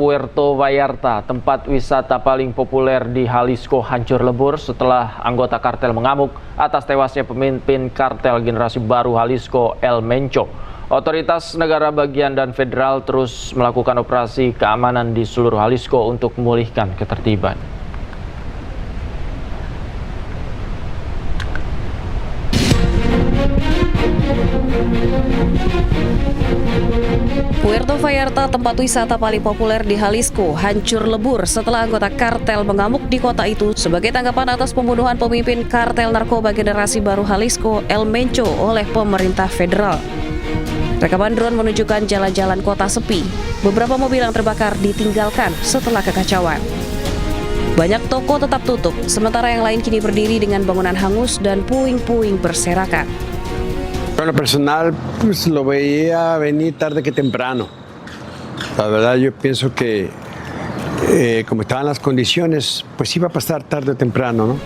Puerto Vallarta, tempat wisata paling populer di Jalisco, hancur lebur setelah anggota kartel mengamuk atas tewasnya pemimpin kartel generasi baru Jalisco, El Mencho. Otoritas negara bagian dan federal terus melakukan operasi keamanan di seluruh Jalisco untuk memulihkan ketertiban. Puerto Vallarta, tempat wisata paling populer di Jalisco, hancur lebur setelah anggota kartel mengamuk di kota itu sebagai tanggapan atas pembunuhan pemimpin kartel narkoba generasi baru Jalisco, El Mencho, oleh pemerintah federal. Rekaman drone menunjukkan jalan-jalan kota sepi. Beberapa mobil yang terbakar ditinggalkan setelah kekacauan. Banyak toko tetap tutup, sementara yang lain kini berdiri dengan bangunan hangus dan puing-puing berserakan. Bueno, personal, pues lo veía venir tarde que temprano. La verdad, yo pienso que como estaban las condiciones, pues iba a pasar tarde o temprano, ¿no?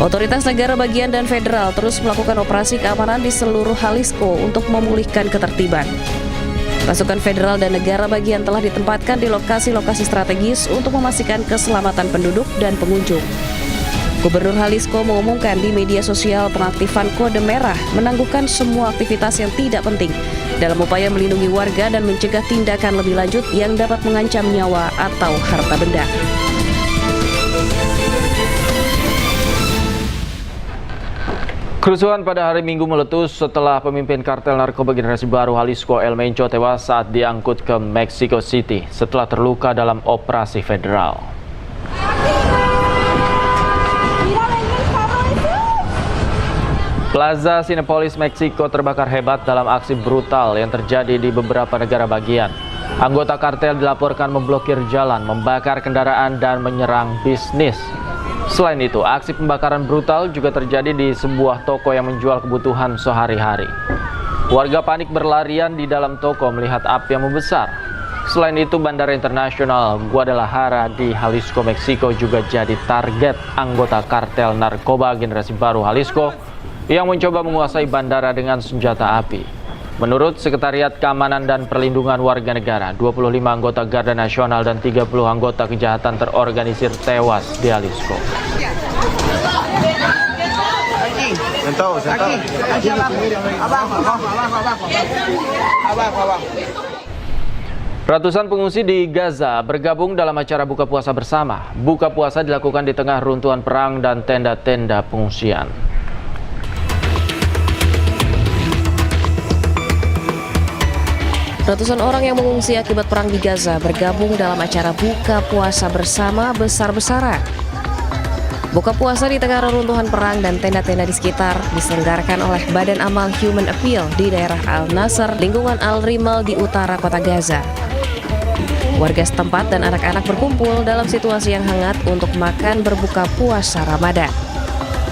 Otoritas negara bagian dan federal terus melakukan operasi keamanan di seluruh Jalisco untuk memulihkan ketertiban. Pasukan federal dan negara bagian telah ditempatkan di lokasi-lokasi strategis untuk memastikan keselamatan penduduk dan pengunjung. Gubernur Jalisco mengumumkan di media sosial pengaktifan kode merah menangguhkan semua aktivitas yang tidak penting dalam upaya melindungi warga dan mencegah tindakan lebih lanjut yang dapat mengancam nyawa atau harta benda. Kerusuhan pada hari Minggu meletus setelah pemimpin kartel narkoba generasi baru Jalisco, El Mencho, tewas saat diangkut ke Mexico City setelah terluka dalam operasi federal. Plaza Cinepolis Meksiko terbakar hebat dalam aksi brutal yang terjadi di beberapa negara bagian. Anggota kartel dilaporkan memblokir jalan, membakar kendaraan, dan menyerang bisnis. Selain itu, aksi pembakaran brutal juga terjadi di sebuah toko yang menjual kebutuhan sehari-hari. Warga panik berlarian di dalam toko melihat api yang membesar. Selain itu, Bandara Internasional Guadalajara di Jalisco, Meksiko juga jadi target anggota kartel narkoba generasi baru Jalisco yang mencoba menguasai bandara dengan senjata api. Menurut Sekretariat Keamanan dan Perlindungan Warga Negara, 25 anggota Garda Nasional dan 30 anggota kejahatan terorganisir tewas di Jalisco. Ratusan pengungsi di Gaza bergabung dalam acara buka puasa bersama. Buka puasa dilakukan di tengah runtuhan perang dan tenda-tenda pengungsian. Ratusan orang yang mengungsi akibat perang di Gaza bergabung dalam acara buka puasa bersama besar-besaran. Buka puasa di tengah reruntuhan perang dan tenda-tenda di sekitar diselenggarakan oleh Badan Amal Human Appeal di daerah Al-Nasr, lingkungan Al-Rimal di utara kota Gaza. Warga setempat dan anak-anak berkumpul dalam situasi yang hangat untuk makan berbuka puasa Ramadan.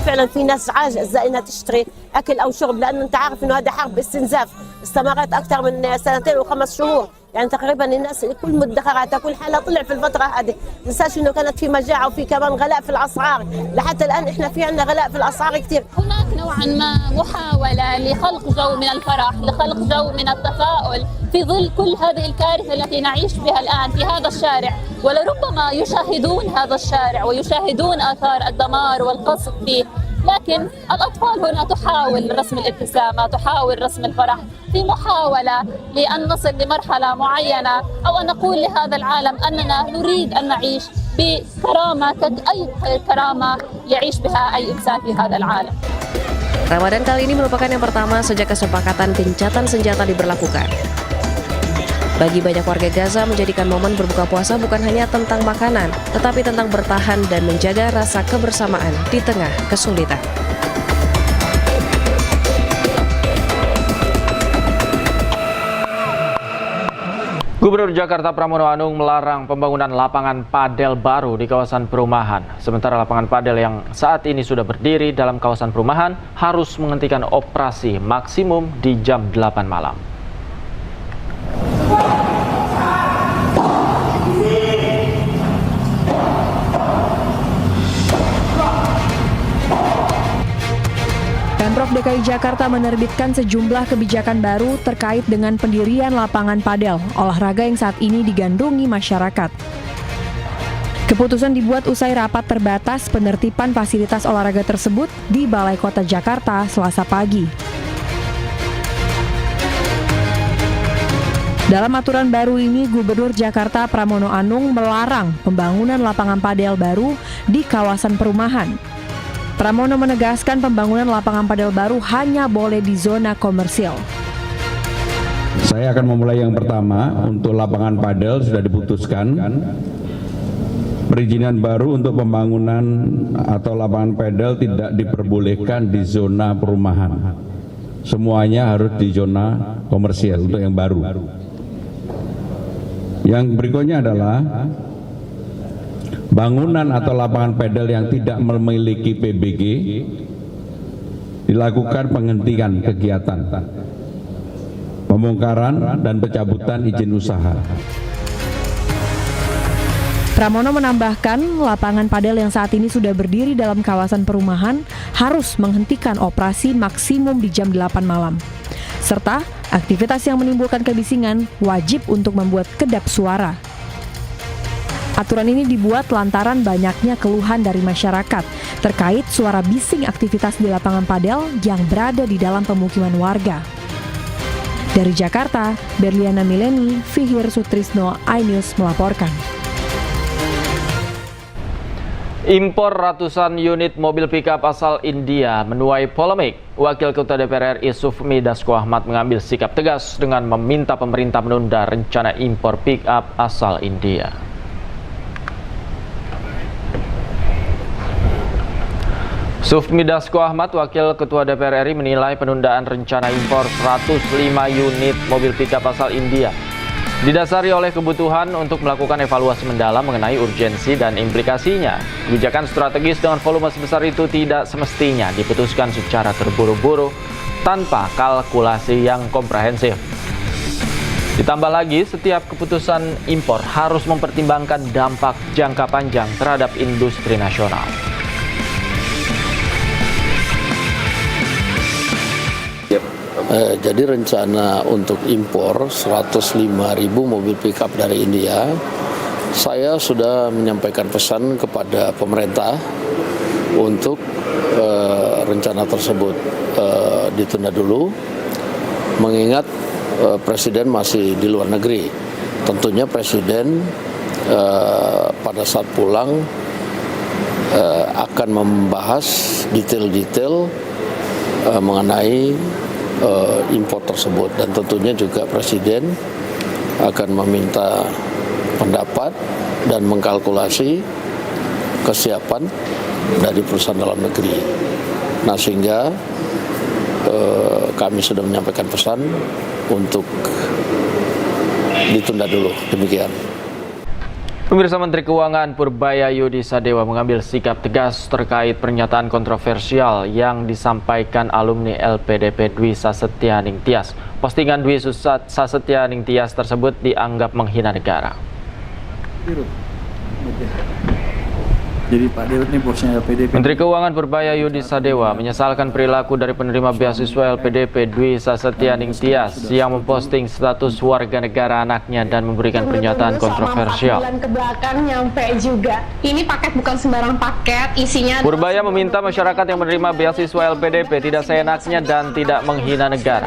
فعلا في ناس عاجزة انها تشتري اكل او شرب لانه انت عارف انه هذا حرب استنزاف استمرت اكثر من 2.5 شهور، يعني تقريبا الناس كل مدخراتها كل حالة طلع في الفترة هذه. تنساش انه كانت في مجاعة وفي كمان غلاء في الاسعار، لحتى الان احنا في عندنا غلاء في الاسعار كثير. هناك نوعا ما محاولة لخلق جو من الفرح، لخلق جو من التفاؤل في ظل كل هذه الكارثة التي نعيش بها الآن في هذا الشارع، ولربما يشاهدون هذا الشارع ويشاهدون آثار الدمار والقصف فيه، لكن الأطفال هنا تحاول رسم الابتسامة، تحاول رسم الفرح في محاولة لأن نصل لمرحلة معينة أو أن نقول لهذا العالم أننا نريد أن نعيش بكرامة كأي كرامة يعيش بها أي إنسان في هذا العالم. Ramadan kali ini merupakan yang pertama sejak kesepakatan gencatan senjata diberlakukan. Bagi banyak warga Gaza, menjadikan momen berbuka puasa bukan hanya tentang makanan, tetapi tentang bertahan dan menjaga rasa kebersamaan di tengah kesulitan. Gubernur Jakarta Pramono Anung melarang pembangunan lapangan padel baru di kawasan perumahan. Sementara lapangan padel yang saat ini sudah berdiri dalam kawasan perumahan harus menghentikan operasi maksimum di jam 8 malam. Pemprov DKI Jakarta menerbitkan sejumlah kebijakan baru terkait dengan pendirian lapangan padel, olahraga yang saat ini digandrungi masyarakat. Keputusan dibuat usai rapat terbatas penertiban fasilitas olahraga tersebut di Balai Kota Jakarta Selasa pagi. Dalam aturan baru ini, Gubernur Jakarta Pramono Anung melarang pembangunan lapangan padel baru di kawasan perumahan. Pramono menegaskan pembangunan lapangan padel baru hanya boleh di zona komersil. Saya akan memulai yang pertama. Untuk lapangan padel sudah diputuskan. Perizinan baru untuk pembangunan atau lapangan padel tidak diperbolehkan di zona perumahan. Semuanya harus di zona komersial untuk yang baru. Yang berikutnya adalah bangunan atau lapangan padel yang tidak memiliki PBG dilakukan penghentian kegiatan, pembongkaran dan pencabutan izin usaha. Pramono menambahkan, lapangan padel yang saat ini sudah berdiri dalam kawasan perumahan harus menghentikan operasi maksimum di jam 8 malam. Serta aktivitas yang menimbulkan kebisingan wajib untuk membuat kedap suara. Aturan ini dibuat lantaran banyaknya keluhan dari masyarakat terkait suara bising aktivitas di lapangan padel yang berada di dalam pemukiman warga. Dari Jakarta, Berliana Mileni, Fihir Sutrisno, iNews melaporkan. Impor ratusan unit mobil pickup asal India menuai polemik. Wakil Ketua DPR RI Sufmi Dasko Ahmad mengambil sikap tegas dengan meminta pemerintah menunda rencana impor pickup asal India. Sufmi Dasko Ahmad, Wakil Ketua DPR RI, menilai penundaan rencana impor 105 unit mobil pickup asal India didasari oleh kebutuhan untuk melakukan evaluasi mendalam mengenai urgensi dan implikasinya. Kebijakan strategis dengan volume sebesar itu tidak semestinya diputuskan secara terburu-buru tanpa kalkulasi yang komprehensif. Ditambah lagi, setiap keputusan impor harus mempertimbangkan dampak jangka panjang terhadap industri nasional. Jadi rencana untuk impor 105.000 mobil pickup dari India, saya sudah menyampaikan pesan kepada pemerintah untuk rencana tersebut ditunda dulu, mengingat Presiden masih di luar negeri. Tentunya Presiden pada saat pulang akan membahas detail-detail mengenai impor tersebut, dan tentunya juga Presiden akan meminta pendapat dan mengkalkulasi kesiapan dari perusahaan dalam negeri. Nah, sehingga kami sudah menyampaikan pesan untuk ditunda dulu. Demikian. Pemirsa, Menteri Keuangan Purbaya Yudi Sadewa mengambil sikap tegas terkait pernyataan kontroversial yang disampaikan alumni LPDP Dwi Sasetyaning Tias. Postingan Dwi Sasetyaning Tias tersebut dianggap menghina negara. Jadi Pak Dewa ini bosnya LPDP. Menteri Keuangan Purbaya Yudi Sadewa menyesalkan perilaku dari penerima beasiswa LPDP Dwi Sasetyaning Tias yang memposting status warga negara anaknya dan memberikan pernyataan kontroversial. Bulan ke belakang nyampe juga. Ini paket bukan sembarang paket, isinya. Purbaya meminta masyarakat yang menerima beasiswa LPDP tidak seenaknya dan tidak menghina negara.